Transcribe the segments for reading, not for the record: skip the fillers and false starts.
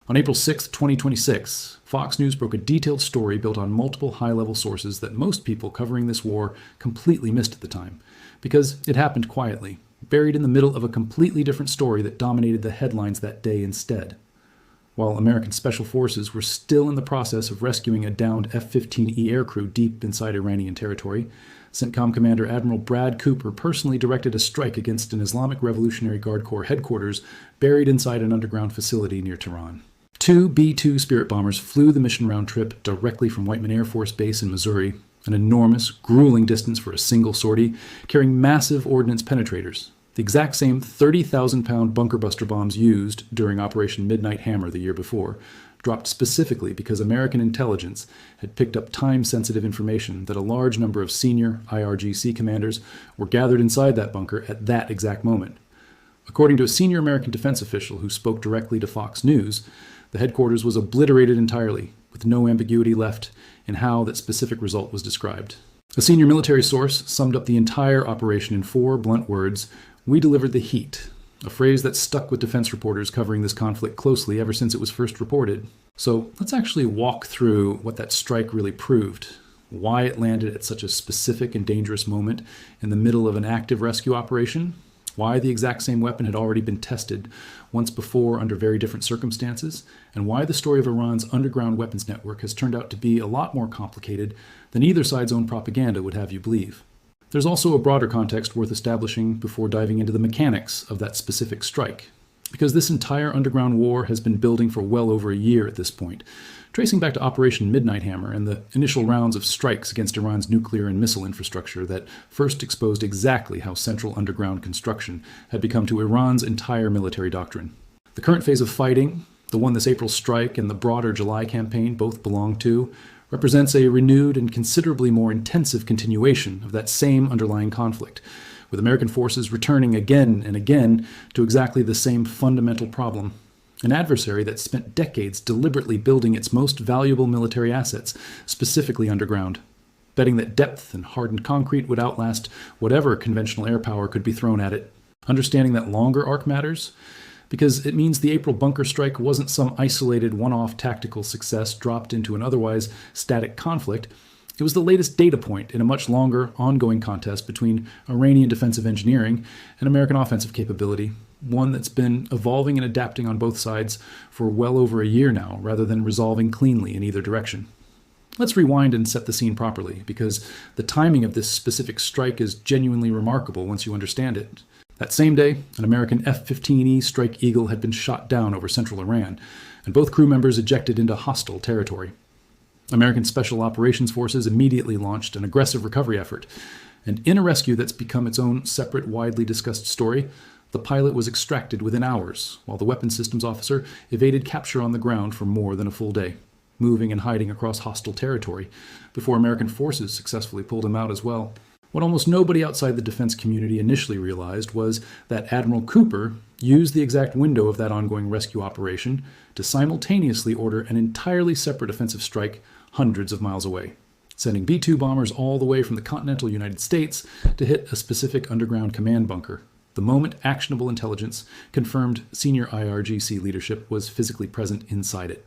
On April 6, 2026, Fox News broke a detailed story built on multiple high-level sources that most people covering this war completely missed at the time, because it happened quietly, buried in the middle of a completely different story that dominated the headlines that day instead. While American Special Forces were still in the process of rescuing a downed F-15E aircrew deep inside Iranian territory, CENTCOM Commander Admiral Brad Cooper personally directed a strike against an Islamic Revolutionary Guard Corps headquarters buried inside an underground facility near Tehran. 2 B-2 Spirit bombers flew the mission round trip directly from Whiteman Air Force Base in Missouri, an enormous, grueling distance for a single sortie, carrying massive ordnance penetrators, the exact same 30,000-pound bunker buster bombs used during Operation Midnight Hammer the year before, dropped specifically because American intelligence had picked up time-sensitive information that a large number of senior IRGC commanders were gathered inside that bunker at that exact moment. According to a senior American defense official who spoke directly to Fox News, the headquarters was obliterated entirely, with no ambiguity left in how that specific result was described. A senior military source summed up the entire operation in 4 blunt words: "We delivered the heat," a phrase that stuck with defense reporters covering this conflict closely ever since it was first reported. So let's actually walk through what that strike really proved, why it landed at such a specific and dangerous moment in the middle of an active rescue operation, why the exact same weapon had already been tested once before under very different circumstances, and why the story of Iran's underground weapons network has turned out to be a lot more complicated than either side's own propaganda would have you believe. There's also a broader context worth establishing before diving into the mechanics of that specific strike, because this entire underground war has been building for well over a year at this point, tracing back to Operation Midnight Hammer and the initial rounds of strikes against Iran's nuclear and missile infrastructure that first exposed exactly how central underground construction had become to Iran's entire military doctrine. The current phase of fighting, the one this April strike and the broader July campaign both belong to, represents a renewed and considerably more intensive continuation of that same underlying conflict, with American forces returning again and again to exactly the same fundamental problem: an adversary that spent decades deliberately building its most valuable military assets, specifically underground, betting that depth and hardened concrete would outlast whatever conventional air power could be thrown at it, understanding that longer arc matters, because it means the April bunker strike wasn't some isolated one-off tactical success dropped into an otherwise static conflict. It was the latest data point in a much longer, ongoing contest between Iranian defensive engineering and American offensive capability, one that's been evolving and adapting on both sides for well over a year now, rather than resolving cleanly in either direction. Let's rewind and set the scene properly, because the timing of this specific strike is genuinely remarkable once you understand it. That same day, an American F-15E Strike Eagle had been shot down over central Iran, and both crew members ejected into hostile territory. American Special Operations Forces immediately launched an aggressive recovery effort, and in a rescue that's become its own separate, widely discussed story, the pilot was extracted within hours, while the weapons systems officer evaded capture on the ground for more than a full day, moving and hiding across hostile territory, before American forces successfully pulled him out as well. What almost nobody outside the defense community initially realized was that Admiral Cooper used the exact window of that ongoing rescue operation to simultaneously order an entirely separate offensive strike hundreds of miles away, sending B-2 bombers all the way from the continental United States to hit a specific underground command bunker, the moment actionable intelligence confirmed senior IRGC leadership was physically present inside it.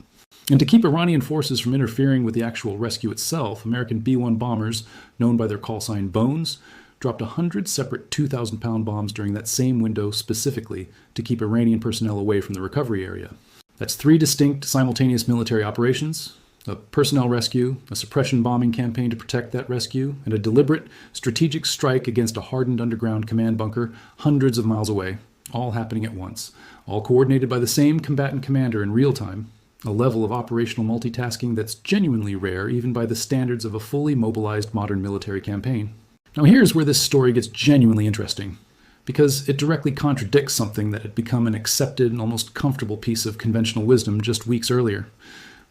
And to keep Iranian forces from interfering with the actual rescue itself, American B-1 bombers, known by their call sign Bones, dropped 100 separate 2,000-pound bombs during that same window specifically to keep Iranian personnel away from the recovery area. That's 3 distinct simultaneous military operations: a personnel rescue, a suppression bombing campaign to protect that rescue, and a deliberate, strategic strike against a hardened underground command bunker hundreds of miles away, all happening at once, all coordinated by the same combatant commander in real time, a level of operational multitasking that's genuinely rare even by the standards of a fully mobilized modern military campaign. Now here's where this story gets genuinely interesting, because it directly contradicts something that had become an accepted and almost comfortable piece of conventional wisdom just weeks earlier.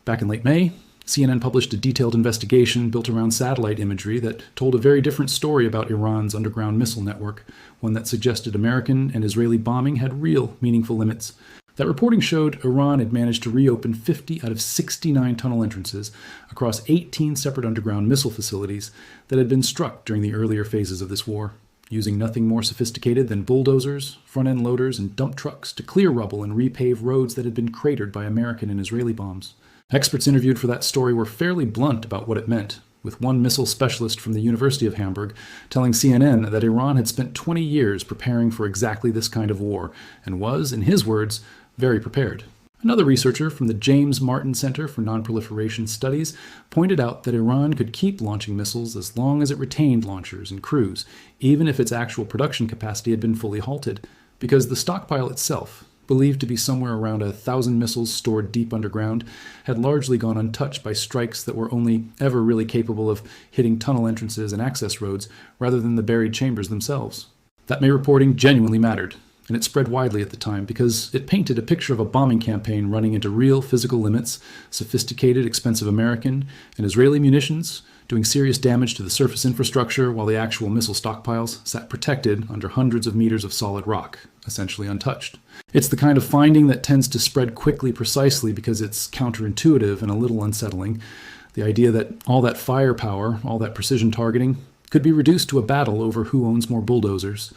Back in late May, CNN published a detailed investigation built around satellite imagery that told a very different story about Iran's underground missile network, one that suggested American and Israeli bombing had real, meaningful limits. That reporting showed Iran had managed to reopen 50 out of 69 tunnel entrances across 18 separate underground missile facilities that had been struck during the earlier phases of this war. using nothing more sophisticated than bulldozers, front-end loaders, and dump trucks to clear rubble and repave roads that had been cratered by American and Israeli bombs. Experts interviewed for that story were fairly blunt about what it meant, with one missile specialist from the University of Hamburg telling CNN that Iran had spent 20 years preparing for exactly this kind of war, and was, in his words, very prepared. Another researcher from the James Martin Center for Nonproliferation Studies pointed out that Iran could keep launching missiles as long as it retained launchers and crews, even if its actual production capacity had been fully halted, because the stockpile itself, believed to be somewhere around 1,000 missiles stored deep underground, had largely gone untouched by strikes that were only ever really capable of hitting tunnel entrances and access roads rather than the buried chambers themselves. That May reporting genuinely mattered, and it spread widely at the time because it painted a picture of a bombing campaign running into real physical limits, sophisticated, expensive American and Israeli munitions, doing serious damage to the surface infrastructure while the actual missile stockpiles sat protected under hundreds of meters of solid rock, essentially untouched. It's the kind of finding that tends to spread quickly precisely because it's counterintuitive and a little unsettling. The idea that all that firepower, all that precision targeting, could be reduced to a battle over who owns more bulldozers.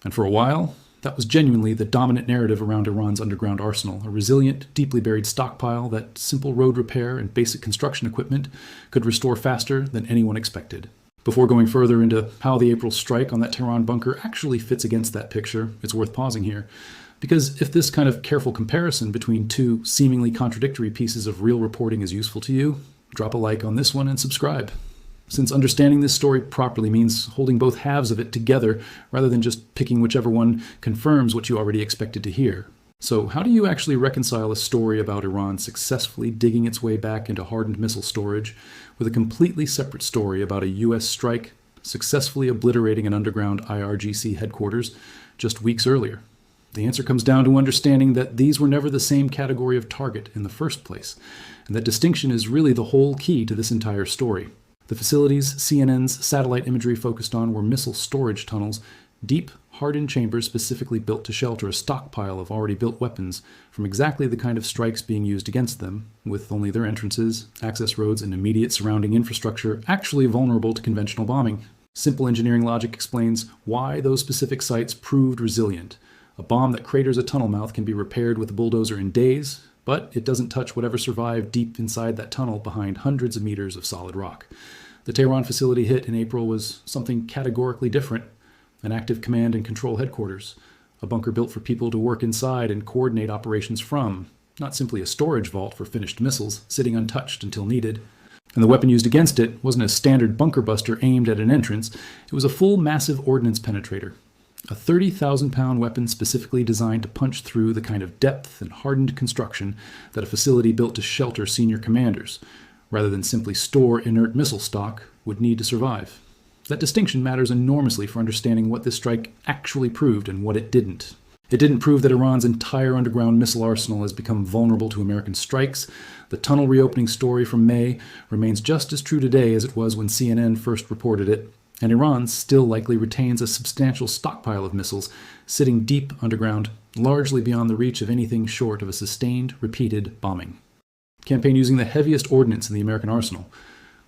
And for a while, that was genuinely the dominant narrative around Iran's underground arsenal, a resilient, deeply buried stockpile that simple road repair and basic construction equipment could restore faster than anyone expected. Before going further into how the April strike on that Tehran bunker actually fits against that picture, it's worth pausing here. Because if this kind of careful comparison between two seemingly contradictory pieces of real reporting is useful to you, drop a like on this one and subscribe. Since understanding this story properly means holding both halves of it together rather than just picking whichever one confirms what you already expected to hear. So how do you actually reconcile a story about Iran successfully digging its way back into hardened missile storage with a completely separate story about a U.S. strike successfully obliterating an underground IRGC headquarters just weeks earlier? The answer comes down to understanding that these were never the same category of target in the first place, and that distinction is really the whole key to this entire story. The facilities CNN's satellite imagery focused on were missile storage tunnels, deep, hardened chambers specifically built to shelter a stockpile of already built weapons from exactly the kind of strikes being used against them, with only their entrances, access roads, and immediate surrounding infrastructure actually vulnerable to conventional bombing. Simple engineering logic explains why those specific sites proved resilient. A bomb that craters a tunnel mouth can be repaired with a bulldozer in days, but it doesn't touch whatever survived deep inside that tunnel behind hundreds of meters of solid rock. The Tehran facility hit in April was something categorically different, an active command and control headquarters, a bunker built for people to work inside and coordinate operations from, not simply a storage vault for finished missiles sitting untouched until needed. And the weapon used against it wasn't a standard bunker buster aimed at an entrance, it was a full massive ordnance penetrator. A 30,000-pound weapon specifically designed to punch through the kind of depth and hardened construction that a facility built to shelter senior commanders, rather than simply store inert missile stock, would need to survive. That distinction matters enormously for understanding what this strike actually proved and what it didn't. It didn't prove that Iran's entire underground missile arsenal has become vulnerable to American strikes. The tunnel reopening story from May remains just as true today as it was when CNN first reported it, and Iran still likely retains a substantial stockpile of missiles sitting deep underground, largely beyond the reach of anything short of a sustained, repeated bombing. Campaign using the heaviest ordnance in the American arsenal.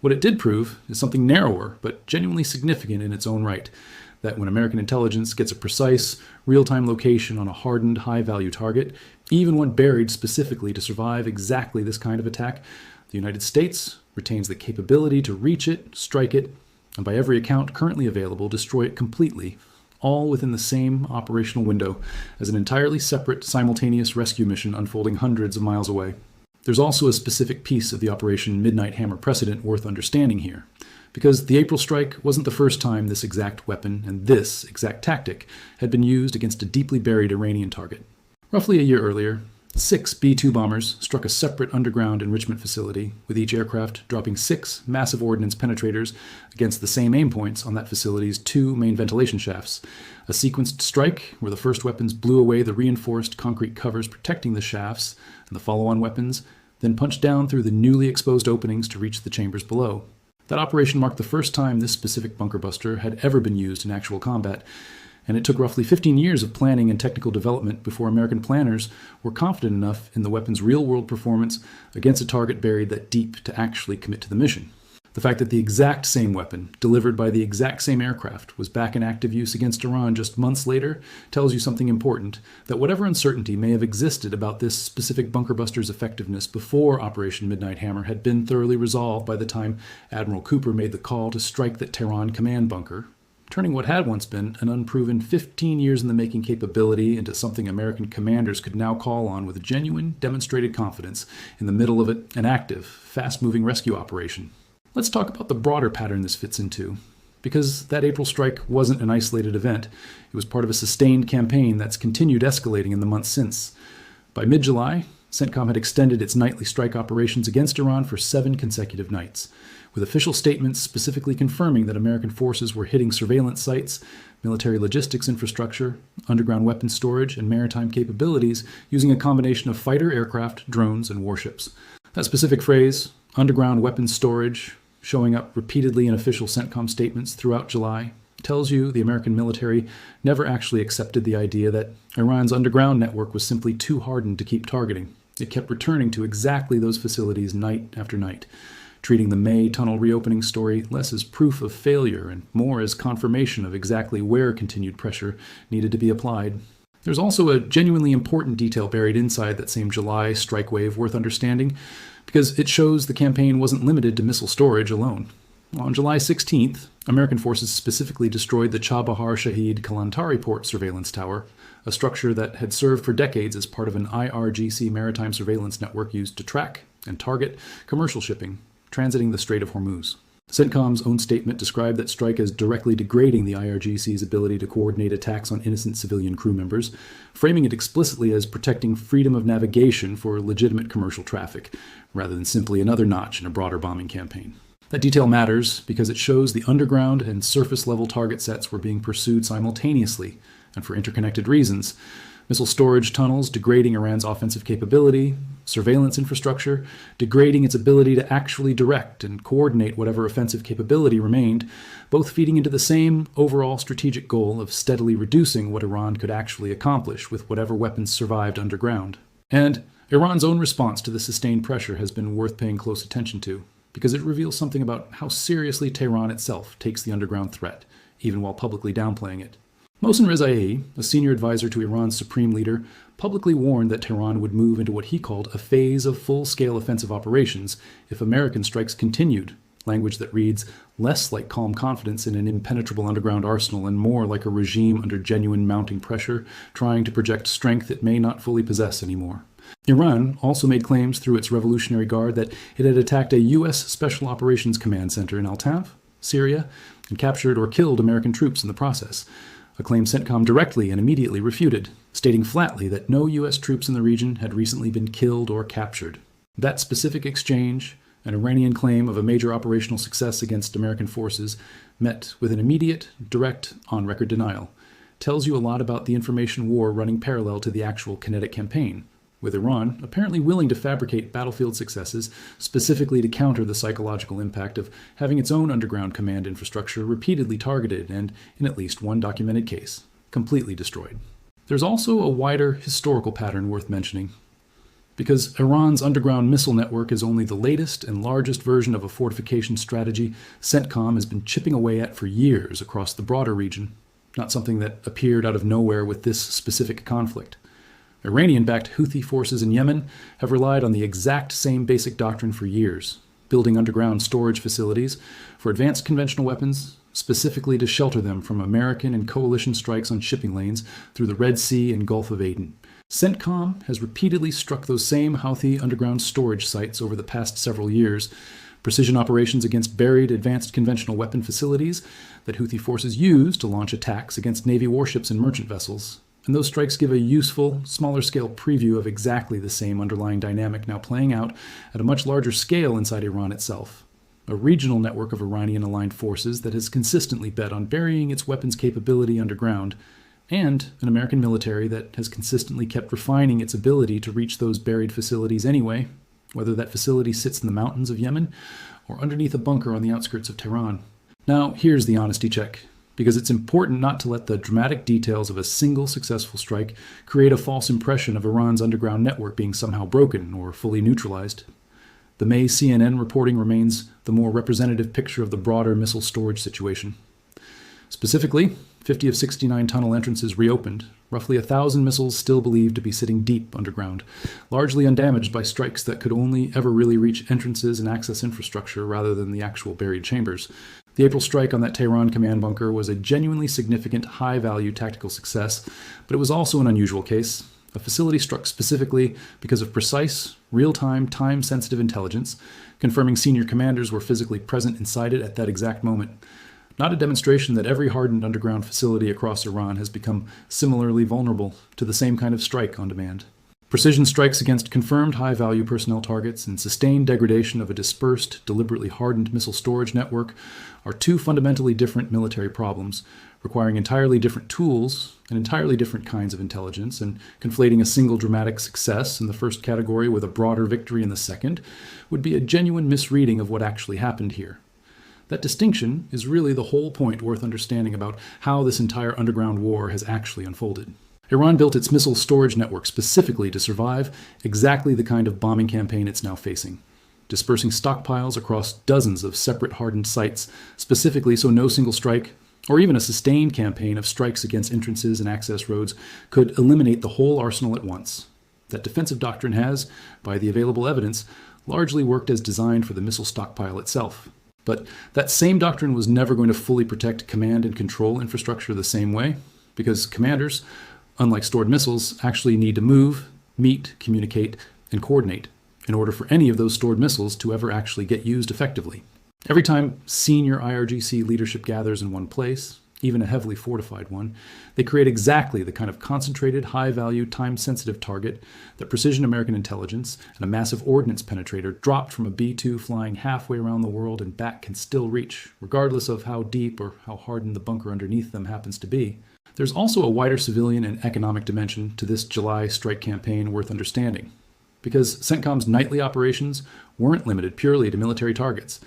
What it did prove is something narrower, but genuinely significant in its own right, that when American intelligence gets a precise, real-time location on a hardened, high-value target, even when buried specifically to survive exactly this kind of attack, the United States retains the capability to reach it, strike it, and by every account currently available, destroy it completely, all within the same operational window as an entirely separate, simultaneous rescue mission unfolding hundreds of miles away. There's also a specific piece of the Operation Midnight Hammer precedent worth understanding here, because the April strike wasn't the first time this exact weapon and this exact tactic had been used against a deeply buried Iranian target. Roughly a year earlier, 6 B-2 bombers struck a separate underground enrichment facility, with each aircraft dropping 6 massive ordnance penetrators against the same aim points on that facility's 2 main ventilation shafts. A sequenced strike where the first weapons blew away the reinforced concrete covers protecting the shafts, and the follow-on weapons then punched down through the newly exposed openings to reach the chambers below. That operation marked the first time this specific bunker buster had ever been used in actual combat, and it took roughly 15 years of planning and technical development before American planners were confident enough in the weapon's real-world performance against a target buried that deep to actually commit to the mission. The fact that the exact same weapon, delivered by the exact same aircraft, was back in active use against Iran just months later tells you something important, that whatever uncertainty may have existed about this specific bunker buster's effectiveness before Operation Midnight Hammer had been thoroughly resolved by the time Admiral Cooper made the call to strike that Tehran command bunker, turning what had once been an unproven 15 years in the making capability into something American commanders could now call on with genuine, demonstrated confidence in the middle of an active, fast-moving rescue operation. Let's talk about the broader pattern this fits into, because that April strike wasn't an isolated event. It was part of a sustained campaign that's continued escalating in the months since. By mid-July, CENTCOM had extended its nightly strike operations against Iran for 7 consecutive nights, with official statements specifically confirming that American forces were hitting surveillance sites, military logistics infrastructure, underground weapons storage, and maritime capabilities using a combination of fighter aircraft, drones, and warships. That specific phrase, underground weapons storage, showing up repeatedly in official CENTCOM statements throughout July, tells you the American military never actually accepted the idea that Iran's underground network was simply too hardened to keep targeting. It kept returning to exactly those facilities night after night, treating the May tunnel reopening story less as proof of failure and more as confirmation of exactly where continued pressure needed to be applied. There's also a genuinely important detail buried inside that same July strike wave worth understanding, because it shows the campaign wasn't limited to missile storage alone. On July 16th, American forces specifically destroyed the Chabahar Shahid Kalantari port surveillance tower, a structure that had served for decades as part of an IRGC maritime surveillance network used to track and target commercial shipping transiting the Strait of Hormuz. CENTCOM's own statement described that strike as directly degrading the IRGC's ability to coordinate attacks on innocent civilian crew members, framing it explicitly as protecting freedom of navigation for legitimate commercial traffic, rather than simply another notch in a broader bombing campaign. That detail matters because it shows the underground and surface-level target sets were being pursued simultaneously, and for interconnected reasons. Missile storage tunnels degrading Iran's offensive capability, surveillance infrastructure degrading its ability to actually direct and coordinate whatever offensive capability remained, both feeding into the same overall strategic goal of steadily reducing what Iran could actually accomplish with whatever weapons survived underground. And Iran's own response to the sustained pressure has been worth paying close attention to, because it reveals something about how seriously Tehran itself takes the underground threat, even while publicly downplaying it. Mohsen Rezai, a senior advisor to Iran's supreme leader, publicly warned that Tehran would move into what he called a phase of full-scale offensive operations if American strikes continued, language that reads less like calm confidence in an impenetrable underground arsenal and more like a regime under genuine mounting pressure, trying to project strength it may not fully possess anymore. Iran also made claims through its Revolutionary Guard that it had attacked a U.S. Special Operations Command Center in Al-Tanf, Syria, and captured or killed American troops in the process, a claim CENTCOM directly and immediately refuted, stating flatly that no U.S. troops in the region had recently been killed or captured. That specific exchange, an Iranian claim of a major operational success against American forces, met with an immediate, direct, on-record denial, tells you a lot about the information war running parallel to the actual kinetic campaign, with Iran apparently willing to fabricate battlefield successes specifically to counter the psychological impact of having its own underground command infrastructure repeatedly targeted and, in at least one documented case, completely destroyed. There's also a wider historical pattern worth mentioning, because Iran's underground missile network is only the latest and largest version of a fortification strategy CENTCOM has been chipping away at for years across the broader region, not something that appeared out of nowhere with this specific conflict. Iranian-backed Houthi forces in Yemen have relied on the exact same basic doctrine for years, building underground storage facilities for advanced conventional weapons, specifically to shelter them from American and coalition strikes on shipping lanes through the Red Sea and Gulf of Aden. CENTCOM has repeatedly struck those same Houthi underground storage sites over the past several years, precision operations against buried advanced conventional weapon facilities that Houthi forces use to launch attacks against Navy warships and merchant vessels. And those strikes give a useful, smaller-scale preview of exactly the same underlying dynamic now playing out at a much larger scale inside Iran itself. A regional network of Iranian-aligned forces that has consistently bet on burying its weapons capability underground, and an American military that has consistently kept refining its ability to reach those buried facilities anyway, whether that facility sits in the mountains of Yemen or underneath a bunker on the outskirts of Tehran. Now, here's the honesty check, because it's important not to let the dramatic details of a single successful strike create a false impression of Iran's underground network being somehow broken or fully neutralized. The May CNN reporting remains the more representative picture of the broader missile storage situation. Specifically, 50 of 69 tunnel entrances reopened, roughly 1,000 missiles still believed to be sitting deep underground, largely undamaged by strikes that could only ever really reach entrances and access infrastructure rather than the actual buried chambers. The April strike on that Tehran command bunker was a genuinely significant, high-value tactical success, but it was also an unusual case. A facility struck specifically because of precise, real-time, time-sensitive intelligence, confirming senior commanders were physically present inside it at that exact moment. Not a demonstration that every hardened underground facility across Iran has become similarly vulnerable to the same kind of strike on demand. Precision strikes against confirmed high-value personnel targets and sustained degradation of a dispersed, deliberately hardened missile storage network are two fundamentally different military problems, requiring entirely different tools and entirely different kinds of intelligence, and conflating a single dramatic success in the first category with a broader victory in the second would be a genuine misreading of what actually happened here. That distinction is really the whole point worth understanding about how this entire underground war has actually unfolded. Iran built its missile storage network specifically to survive exactly the kind of bombing campaign it's now facing, dispersing stockpiles across dozens of separate hardened sites, specifically so no single strike, or even a sustained campaign of strikes against entrances and access roads, could eliminate the whole arsenal at once. That defensive doctrine has, by the available evidence, largely worked as designed for the missile stockpile itself. But that same doctrine was never going to fully protect command and control infrastructure the same way, because commanders, unlike stored missiles, actually need to move, meet, communicate, and coordinate in order for any of those stored missiles to ever actually get used effectively. Every time senior IRGC leadership gathers in one place, even a heavily fortified one, they create exactly the kind of concentrated, high-value, time-sensitive target that precision American intelligence and a massive ordnance penetrator dropped from a B-2 flying halfway around the world and back can still reach, regardless of how deep or how hardened the bunker underneath them happens to be. There's also a wider civilian and economic dimension to this July strike campaign worth understanding, because CENTCOM's nightly operations weren't limited purely to military targets,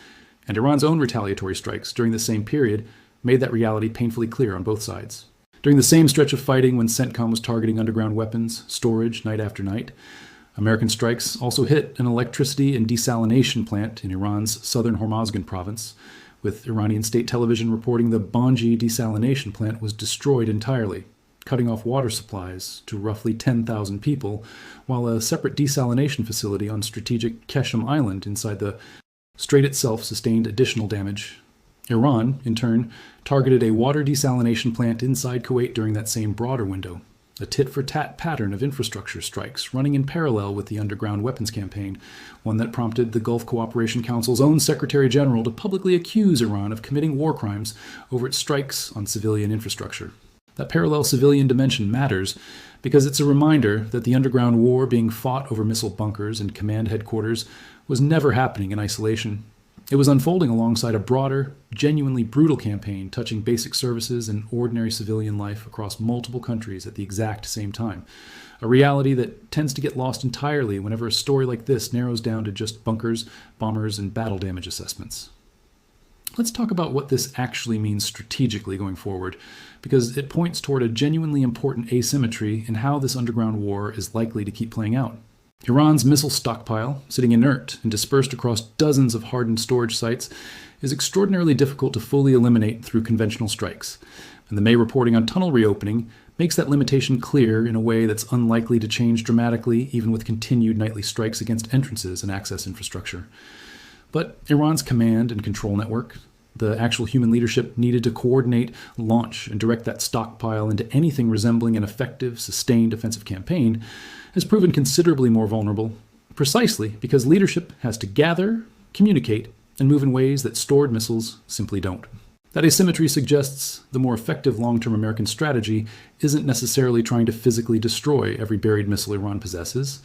and Iran's own retaliatory strikes during the same period made that reality painfully clear on both sides. During the same stretch of fighting when CENTCOM was targeting underground weapons, storage, night after night, American strikes also hit an electricity and desalination plant in Iran's southern Hormozgan province, with Iranian state television reporting the Banji desalination plant was destroyed entirely, cutting off water supplies to roughly 10,000 people, while a separate desalination facility on strategic Keshem Island inside the strait itself sustained additional damage. Iran, in turn, targeted a water desalination plant inside Kuwait during that same broader window, a tit-for-tat pattern of infrastructure strikes running in parallel with the underground weapons campaign, one that prompted the Gulf Cooperation Council's own Secretary General to publicly accuse Iran of committing war crimes over its strikes on civilian infrastructure. That parallel civilian dimension matters because it's a reminder that the underground war being fought over missile bunkers and command headquarters was never happening in isolation. It was unfolding alongside a broader, genuinely brutal campaign touching basic services and ordinary civilian life across multiple countries at the exact same time, a reality that tends to get lost entirely whenever a story like this narrows down to just bunkers, bombers, and battle damage assessments. Let's talk about what this actually means strategically going forward, because it points toward a genuinely important asymmetry in how this underground war is likely to keep playing out. Iran's missile stockpile, sitting inert and dispersed across dozens of hardened storage sites, is extraordinarily difficult to fully eliminate through conventional strikes, and the May reporting on tunnel reopening makes that limitation clear in a way that's unlikely to change dramatically even with continued nightly strikes against entrances and access infrastructure. But Iran's command and control network, the actual human leadership needed to coordinate, launch, and direct that stockpile into anything resembling an effective, sustained offensive campaign, has proven considerably more vulnerable, precisely because leadership has to gather, communicate, and move in ways that stored missiles simply don't. That asymmetry suggests the more effective long-term American strategy isn't necessarily trying to physically destroy every buried missile Iran possesses,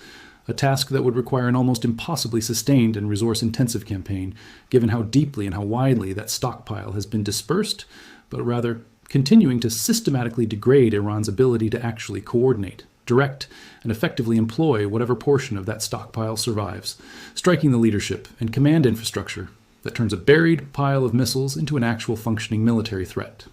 a task that would require an almost impossibly sustained and resource-intensive campaign, given how deeply and how widely that stockpile has been dispersed, but rather continuing to systematically degrade Iran's ability to actually coordinate, direct, and effectively employ whatever portion of that stockpile survives, striking the leadership and command infrastructure that turns a buried pile of missiles into an actual functioning military threat.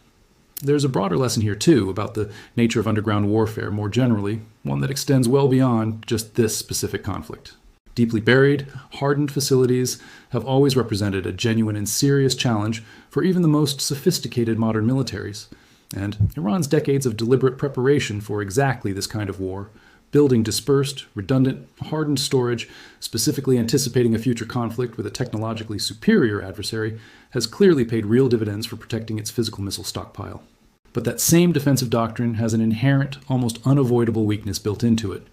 There's a broader lesson here, too, about the nature of underground warfare more generally, one that extends well beyond just this specific conflict. Deeply buried, hardened facilities have always represented a genuine and serious challenge for even the most sophisticated modern militaries. And Iran's decades of deliberate preparation for exactly this kind of war, building dispersed, redundant, hardened storage, specifically anticipating a future conflict with a technologically superior adversary, has clearly paid real dividends for protecting its physical missile stockpile. But that same defensive doctrine has an inherent, almost unavoidable weakness built into it.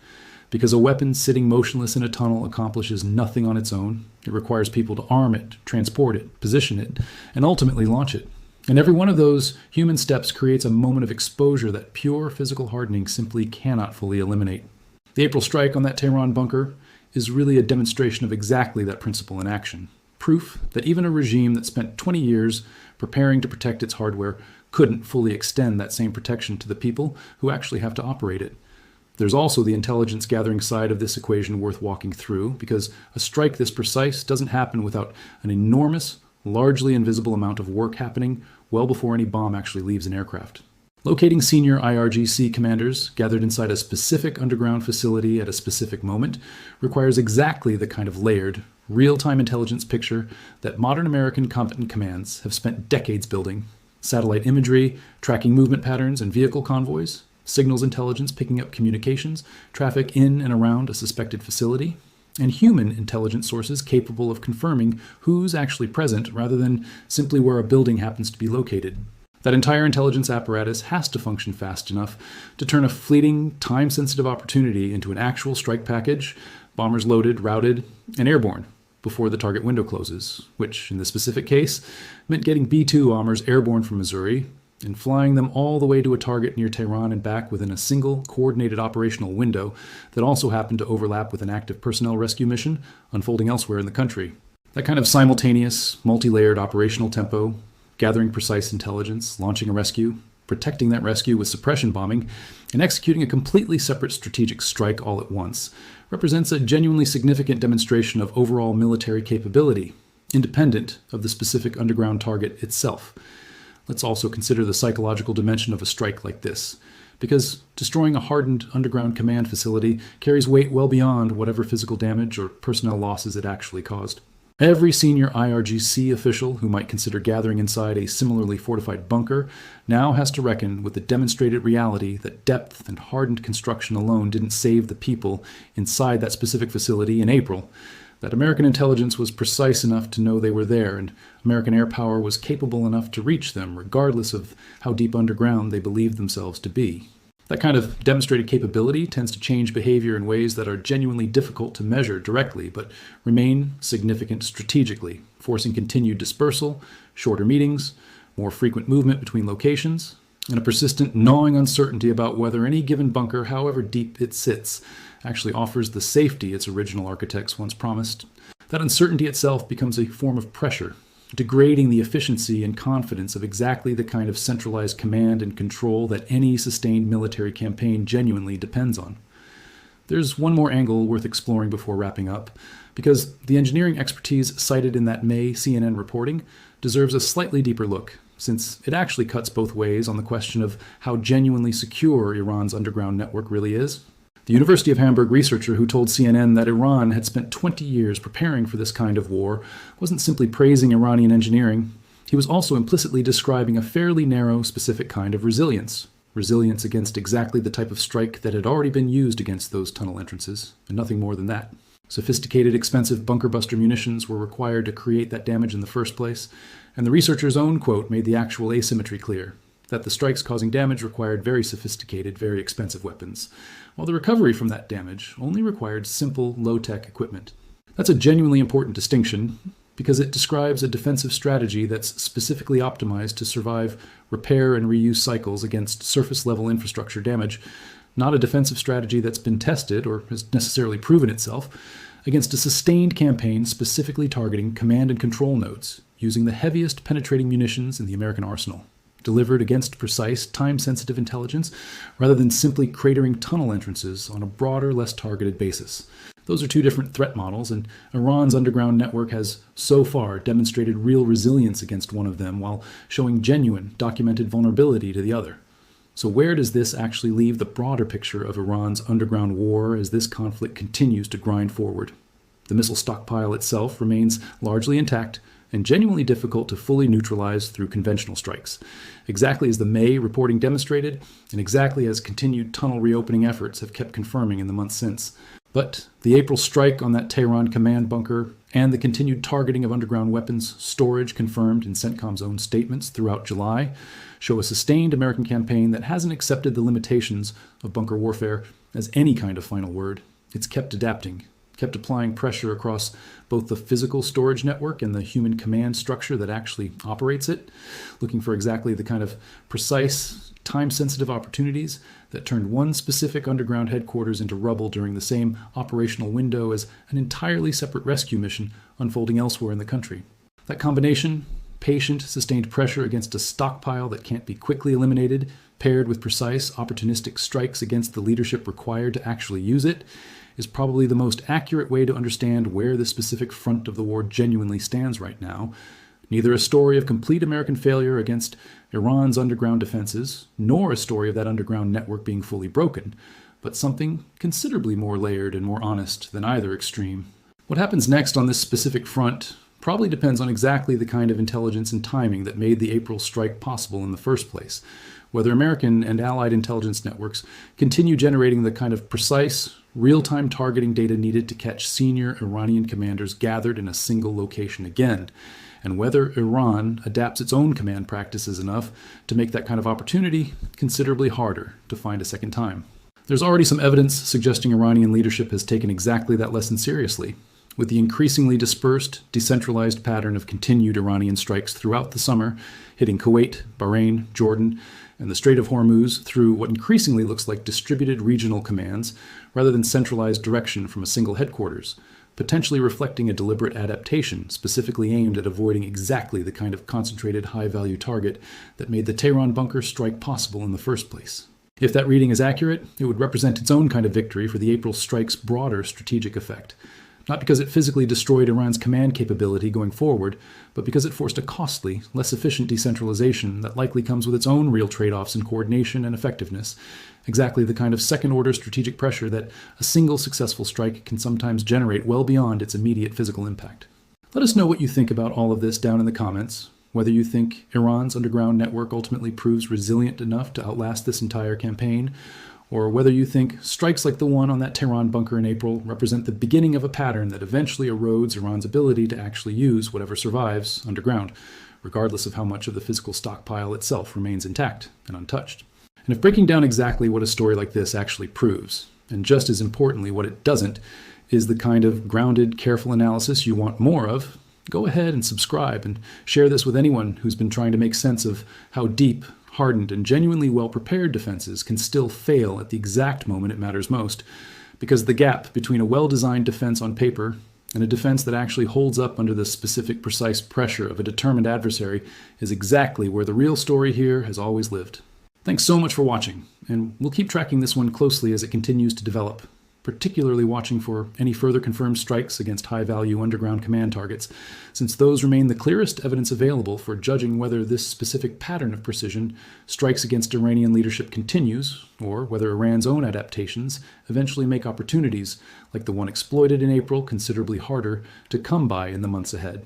Because a weapon sitting motionless in a tunnel accomplishes nothing on its own, it requires people to arm it, transport it, position it, and ultimately launch it. And every one of those human steps creates a moment of exposure that pure physical hardening simply cannot fully eliminate. The April strike on that Tehran bunker is really a demonstration of exactly that principle in action. Proof that even a regime that spent 20 years preparing to protect its hardware couldn't fully extend that same protection to the people who actually have to operate it. There's also the intelligence gathering side of this equation worth walking through, because a strike this precise doesn't happen without an enormous, largely invisible amount of work happening well before any bomb actually leaves an aircraft. Locating senior IRGC commanders gathered inside a specific underground facility at a specific moment requires exactly the kind of layered, real-time intelligence picture that modern American combatant commands have spent decades building. Satellite imagery, tracking movement patterns and vehicle convoys, signals intelligence picking up communications, traffic in and around a suspected facility, and human intelligence sources capable of confirming who's actually present rather than simply where a building happens to be located. That entire intelligence apparatus has to function fast enough to turn a fleeting, time-sensitive opportunity into an actual strike package, bombers loaded, routed, and airborne before the target window closes, which, in this specific case, meant getting B-2 bombers airborne from Missouri and flying them all the way to a target near Tehran and back within a single, coordinated operational window that also happened to overlap with an active personnel rescue mission unfolding elsewhere in the country. That kind of simultaneous, multi-layered operational tempo, gathering precise intelligence, launching a rescue, protecting that rescue with suppression bombing, and executing a completely separate strategic strike all at once, represents a genuinely significant demonstration of overall military capability, independent of the specific underground target itself. Let's also consider the psychological dimension of a strike like this, because destroying a hardened underground command facility carries weight well beyond whatever physical damage or personnel losses it actually caused. Every senior IRGC official who might consider gathering inside a similarly fortified bunker now has to reckon with the demonstrated reality that depth and hardened construction alone didn't save the people inside that specific facility in April, that American intelligence was precise enough to know they were there, and American airpower was capable enough to reach them regardless of how deep underground they believed themselves to be. That kind of demonstrated capability tends to change behavior in ways that are genuinely difficult to measure directly, but remain significant strategically, forcing continued dispersal, shorter meetings, more frequent movement between locations, and a persistent gnawing uncertainty about whether any given bunker, however deep it sits, actually offers the safety its original architects once promised. That uncertainty itself becomes a form of pressure, degrading the efficiency and confidence of exactly the kind of centralized command and control that any sustained military campaign genuinely depends on. There's one more angle worth exploring before wrapping up, because the engineering expertise cited in that May CNN reporting deserves a slightly deeper look, since it actually cuts both ways on the question of how genuinely secure Iran's underground network really is. The University of Hamburg researcher who told CNN that Iran had spent 20 years preparing for this kind of war wasn't simply praising Iranian engineering. He was also implicitly describing a fairly narrow, specific kind of resilience. Resilience against exactly the type of strike that had already been used against those tunnel entrances, and nothing more than that. Sophisticated, expensive bunker buster munitions were required to create that damage in the first place, and the researcher's own quote made the actual asymmetry clear, that the strikes causing damage required very sophisticated, very expensive weapons, while the recovery from that damage only required simple, low-tech equipment. That's a genuinely important distinction, because it describes a defensive strategy that's specifically optimized to survive repair and reuse cycles against surface-level infrastructure damage, not a defensive strategy that's been tested, or has necessarily proven itself, against a sustained campaign specifically targeting command and control nodes, using the heaviest penetrating munitions in the American arsenal, delivered against precise, time-sensitive intelligence, rather than simply cratering tunnel entrances on a broader, less targeted basis. Those are two different threat models, and Iran's underground network has so far demonstrated real resilience against one of them while showing genuine, documented vulnerability to the other. So where does this actually leave the broader picture of Iran's underground war as this conflict continues to grind forward? The missile stockpile itself remains largely intact and genuinely difficult to fully neutralize through conventional strikes, exactly as the May reporting demonstrated, and exactly as continued tunnel reopening efforts have kept confirming in the months since. But the April strike on that Tehran command bunker and the continued targeting of underground weapons storage confirmed in CENTCOM's own statements throughout July show a sustained American campaign that hasn't accepted the limitations of bunker warfare as any kind of final word. It's kept adapting, kept applying pressure across both the physical storage network and the human command structure that actually operates it, looking for exactly the kind of precise, time-sensitive opportunities that turned one specific underground headquarters into rubble during the same operational window as an entirely separate rescue mission unfolding elsewhere in the country. That combination, patient, sustained pressure against a stockpile that can't be quickly eliminated, paired with precise, opportunistic strikes against the leadership required to actually use it, is probably the most accurate way to understand where the specific front of the war genuinely stands right now. Neither a story of complete American failure against Iran's underground defenses, nor a story of that underground network being fully broken, but something considerably more layered and more honest than either extreme. What happens next on this specific front probably depends on exactly the kind of intelligence and timing that made the April strike possible in the first place. Whether American and Allied intelligence networks continue generating the kind of precise, real-time targeting data needed to catch senior Iranian commanders gathered in a single location again, and whether Iran adapts its own command practices enough to make that kind of opportunity considerably harder to find a second time. There's already some evidence suggesting Iranian leadership has taken exactly that lesson seriously, with the increasingly dispersed, decentralized pattern of continued Iranian strikes throughout the summer, hitting Kuwait, Bahrain, Jordan, and the Strait of Hormuz through what increasingly looks like distributed regional commands rather than centralized direction from a single headquarters, potentially reflecting a deliberate adaptation specifically aimed at avoiding exactly the kind of concentrated high-value target that made the Tehran bunker strike possible in the first place. If that reading is accurate, it would represent its own kind of victory for the April strike's broader strategic effect. Not because it physically destroyed Iran's command capability going forward, but because it forced a costly, less efficient decentralization that likely comes with its own real trade-offs in coordination and effectiveness, exactly the kind of second-order strategic pressure that a single successful strike can sometimes generate well beyond its immediate physical impact. Let us know what you think about all of this down in the comments, whether you think Iran's underground network ultimately proves resilient enough to outlast this entire campaign, or whether you think strikes like the one on that Tehran bunker in April represent the beginning of a pattern that eventually erodes Iran's ability to actually use whatever survives underground, regardless of how much of the physical stockpile itself remains intact and untouched. And if breaking down exactly what a story like this actually proves, and just as importantly what it doesn't, is the kind of grounded, careful analysis you want more of, go ahead and subscribe and share this with anyone who's been trying to make sense of how deep, hardened, and genuinely well-prepared defenses can still fail at the exact moment it matters most, because the gap between a well-designed defense on paper and a defense that actually holds up under the specific, precise pressure of a determined adversary is exactly where the real story here has always lived. Thanks so much for watching, and we'll keep tracking this one closely as it continues to develop, particularly watching for any further confirmed strikes against high-value underground command targets, since those remain the clearest evidence available for judging whether this specific pattern of precision strikes against Iranian leadership continues, or whether Iran's own adaptations eventually make opportunities, like the one exploited in April, considerably harder to come by in the months ahead.